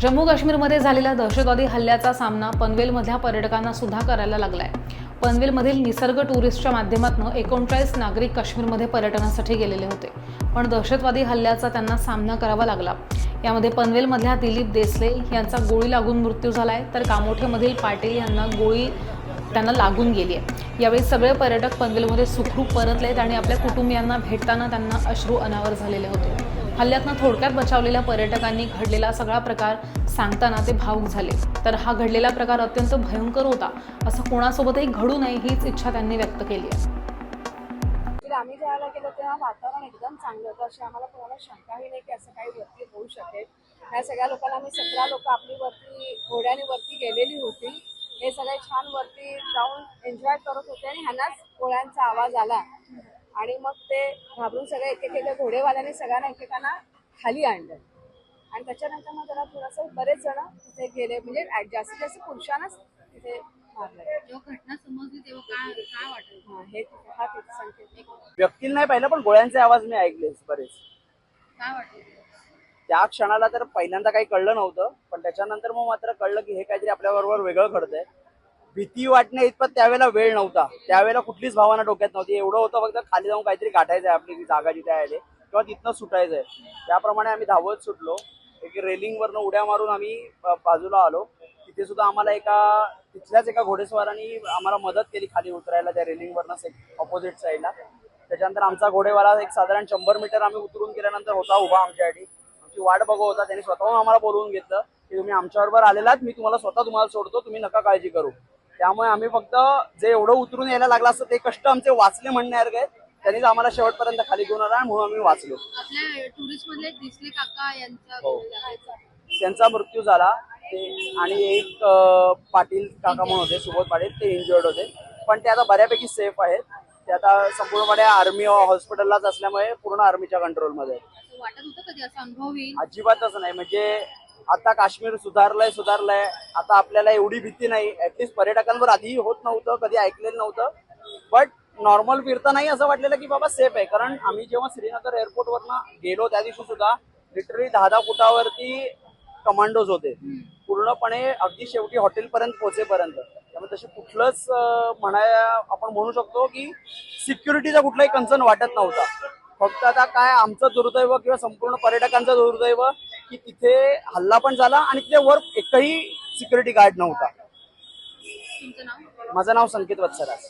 जम्मू काश्मीरमध्ये झालेल्या दहशतवादी हल्ल्याचा सामना पनवेलमधल्या पर्यटकांना सुद्धा करायला लागलाय। पनवेलमधील निसर्ग टुरिस्टच्या माध्यमातून 39 नागरिक काश्मीरमध्ये पर्यटनासाठी गेलेले होते, पण दहशतवादी हल्ल्याचा त्यांना सामना करावा लागला। यामध्ये पनवेलमधल्या दिलीप देसले यांचा गोळी लागून मृत्यू झालाय, तर कामोठेमधील पाटील यांना गोळी त्यांना लागून गेली आहे। यावेळी सगळे पर्यटक पनवेलमध्ये सुखरूप परतलेत आणि आपल्या कुटुंबियांना भेटताना त्यांना अश्रू अनावर झालेले होते। हल्ल्यातनं थोडक्यात बचावलेल्या पर्यटकांनी घडलेला सगळा प्रकार सांगताना ते भावुक झाले। तर हा घडलेला प्रकार अत्यंत भयंकर होता, असं कोणासोबतही घडू नये हीच इच्छा त्यांनी व्यक्त केली आहे। आम्ही ज्यावेळेला गेलो तेव्हा वातावरण एकदम चांगलं होतं, अशी आम्हाला कोणाला शंकाही नाही की असं काही वरती होऊ शकेल। या सगळ्या लोकांना आम्ही 17 लोक आपली वरती घोड्याने वरती गेलेली होती। हे सगळे छान वरती जाऊन एन्जॉय करत होते आणि ह्यांनाच गोळ्यांचा आवाज आला आणि मग ते घाबरून सगळे एक घोडेवाल्याने सगळ्यांना एकमेकांना खाली आणलं आणि त्याच्यानंतर मग जरा थोडंसं बरेच जण तिथे गेले, म्हणजे जास्तीत जास्त पुरुषांनाच तिथे मारलं। जेव्हा घटना समजली तेव्हा काय वाटलं? हे हा संकेत व्यक्तीला नाही पाहिलं, पण गोळ्यांचे आवाज मी ऐकले बरेच। काय वाटलं? त्या क्षणाला तर पहिल्यांदा काही कळलं नव्हतं, पण त्याच्यानंतर मग मात्र कळलं की हे काहीतरी आपल्याबरोबर वेगळं घडतंय। भीती वाटणे इतपत त्यावेळेला वेळ नव्हता, त्यावेळेला कुठलीच भावना डोक्यात नव्हती। एवढं होतं फक्त खाली जाऊन काहीतरी गाठायचंय आपली जागा जिथे आहे किंवा तिथनं सुटायचंय। त्याप्रमाणे आम्ही धावत सुटलो, एक रेलिंगवरनं उड्या मारून आम्ही बाजूला आलो। तिथे सुद्धा आम्हाला तिथल्याच एका घोडेस्वारांनी आम्हाला मदत केली खाली उतरायला त्या रेलिंगवरनं ऑपोजिट साईडला। त्याच्यानंतर आमचा घोडेवाला एक साधारण 100 मीटर आम्ही उतरून गेल्यानंतर होता उभा आमच्यासाठी, आमची वाट बघत होता। त्यांनी स्वतःहून आम्हाला बोलवून घेतलं की तुम्ही आमच्याबरोबर आलेलात, मी तुम्हाला सोडतो, तुम्ही नका काळजी करू। त्यामुळे आम्ही फक्त जे एवढं उतरून यायला लागला असतं ते कष्ट आमचे वाचले म्हणण्यासारखे। त्यांनीच आम्हाला शेवटपर्यंत खाली घेऊन आला म्हणून आम्ही वाचलो। आपल्या टुरिस्ट मधले दिसले काका यांचा त्यांचा मृत्यू झाला आणि एक पाटील काका म्हणून होते, सुबोध पाटील, ते इंजर्ड होते, पण ते आता बऱ्यापैकी सेफ आहेत। ते आता संपूर्णपणे आर्मी हॉस्पिटललाच असल्यामुळे पूर्ण आर्मीच्या कंट्रोलमध्ये आहेत। वाटत होतं कधी असा अनुभव येईल? अजिबातच नाही, म्हणजे आता काश्मीर सुधारलंय। आता आपल्याला एवढी भीती नाही, ऍटलीस्ट पर्यटकांवर आधी होत नव्हतं, कधी ऐकलेलं नव्हतं, बट नॉर्मल फिरता नाही असं वाटलेलं की बाबा सेफ आहे। कारण आम्ही जेव्हा श्रीनगर एअरपोर्टवरनं गेलो त्या दिवशी सुद्धा लिटरली 10 फुटावरती कमांडोज होते, पूर्णपणे अगदी शेवटी हॉटेलपर्यंत पोहोचेपर्यंत। त्यामुळे तसे कुठलंच आपण म्हणू शकतो की सिक्युरिटीचा कुठलाही कन्सर्न वाटत नव्हता। फक्त आता काय आमचं दुर्दैव किंवा संपूर्ण पर्यटकांचं दुर्दैव की तिथे हल्ला पण झाला आणि तिथे वर एकही सिक्युरिटी गार्ड नव्हता। तुमचं नाव? माझं नाव संकेत वत्सराज।